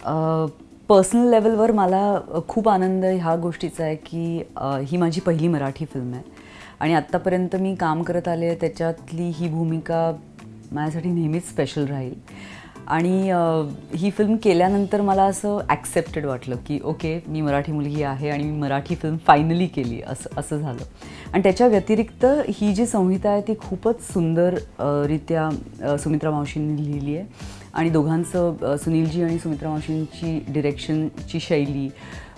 Personal लेवलवर मला खूप आनंद ह्या गोष्टीचा आहे की ही माझी पहिली मराठी फिल्म आहे आणि आत्तापर्यंत मी काम करत आले त्याच्यातली ही भूमिका माझ्यासाठी नेहमीच स्पेशल राहील. आणि ही फिल्म केल्यानंतर मला असं ॲक्सेप्टेड वाटलं की ओके, मी मराठी मुलगी आहे आणि मी मराठी फिल्म फायनली केली असं झालं. आणि त्याच्या व्यतिरिक्त ही जी संहिता आहे ती खूपच सुंदर रित्या सुमित्रा मावशींनी लिहिली आहे आणि दोघांचं, सुनीलजी आणि सुमित्रा मावशींची डिरेक्शनची शैली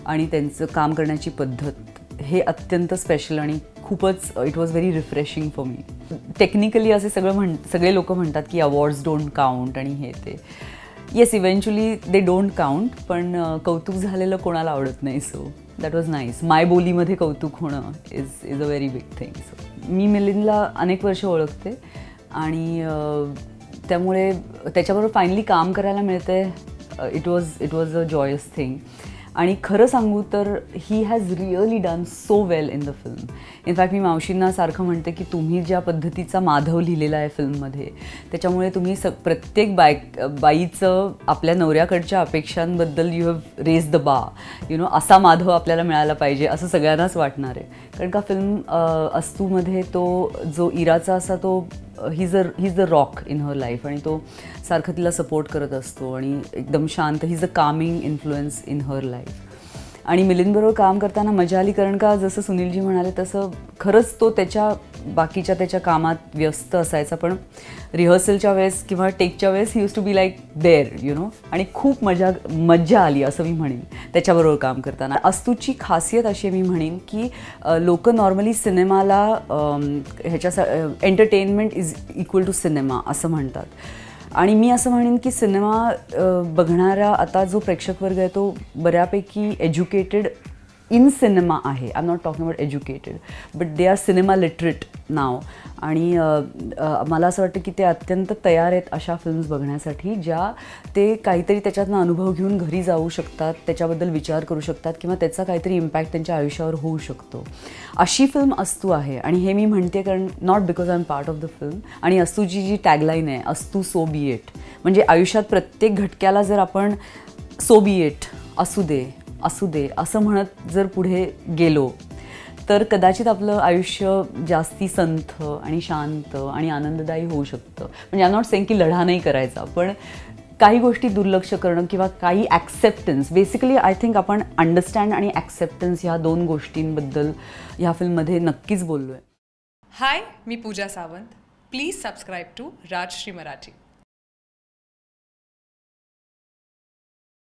आणि त्यांचं काम करण्याची पद्धत हे अत्यंत स्पेशल आणि खूपच it was very refreshing for me. Technically असे सगळे लोक म्हणतात की अवॉर्ड्स डोंट काउंट आणि हे ते. Yes, eventually they don't count, पण कौतुक झालेलं कोणाला आवडत नाही. So that was nice. मायबोलीमध्ये कौतुक होणं is a very big thing. So मी मिलिंदला अनेक वर्ष ओळखते आणि त्यामुळे त्याच्याबरोबर फायनली काम करायला मिळते. It was a joyous thing. आणि खरं सांगू तर he has really done so well in the film. In fact मी मावशींना सारखं म्हणते की तुम्ही ज्या पद्धतीचा माधव लिहिलेला आहे फिल्ममध्ये, त्याच्यामुळे तुम्ही प्रत्येक बाईचं आपल्या नवऱ्याकडच्या अपेक्षांबद्दल यू हॅव रेज द बा, असा माधव आपल्याला मिळाला पाहिजे असं सगळ्यांनाच वाटणार आहे. कारण का फिल्म अस्तूमध्ये तो जो इराचा असा तो he is the rock in her life आणि तो सारखं तिला सपोर्ट करत असतो आणि एकदम शांत. He is a Kameng influence in her life. आणि मिलिंदबरोबर काम करताना मजा आली, कारण का जसं सुनीलजी म्हणाले तसं खरंच तो त्याच्या कामात व्यस्त असायचा, पण रिहर्सलच्या वेळेस किंवा टेकच्या वेळेस he used to be like there आणि खूप मज्जा आली असं मी म्हणेन त्याच्याबरोबर काम करताना. अस्तूची खासियत अशी मी म्हणेन की लोक नॉर्मली सिनेमाला entertainment is equal to cinema असं म्हणतात आणि मी असं म्हणेन की सिनेमा बघणारा आता जो प्रेक्षक वर्ग आहे तो बऱ्यापैकी एज्युकेटेड इन सिनेमा आहे. I am not talking about educated, but they are cinema literate नाव. आणि मला असं वाटतं की ते अत्यंत तयार आहेत अशा फिल्म्स बघण्यासाठी ज्या ते काहीतरी त्याच्यातनं अनुभव घेऊन घरी जाऊ शकतात, त्याच्याबद्दल विचार करू शकतात किंवा त्याचा काहीतरी इम्पॅक्ट त्यांच्या आयुष्यावर होऊ शकतो. अशी फिल्म अस्तू आहे. आणि हे मी म्हणते कारण not because I am part of the film. आणि अस्तूची जी टॅगलाईन आहे, अस्तू सो बी इट, म्हणजे आयुष्यात प्रत्येक घटक्याला जर आपण सो बी इट, असू दे असं म्हणत जर पुढे गेलो तर कदाचित आपलं आयुष्य जास्ती संथ आणि शांत आणि आनंददायी होऊ शकतं. म्हणजे आय नॉट सेइंग की लढा नाही करायचा, पण काही गोष्टी दुर्लक्ष करणं किंवा काही ॲक्सेप्टन्स, बेसिकली आय थिंक आपण अंडरस्टँड आणि ॲक्सेप्टन्स ह्या दोन गोष्टींबद्दल ह्या फिल्ममध्ये नक्कीच बोललो आहे. हाय, मी Pooja Sawant. Please subscribe to Rajshri Marathi.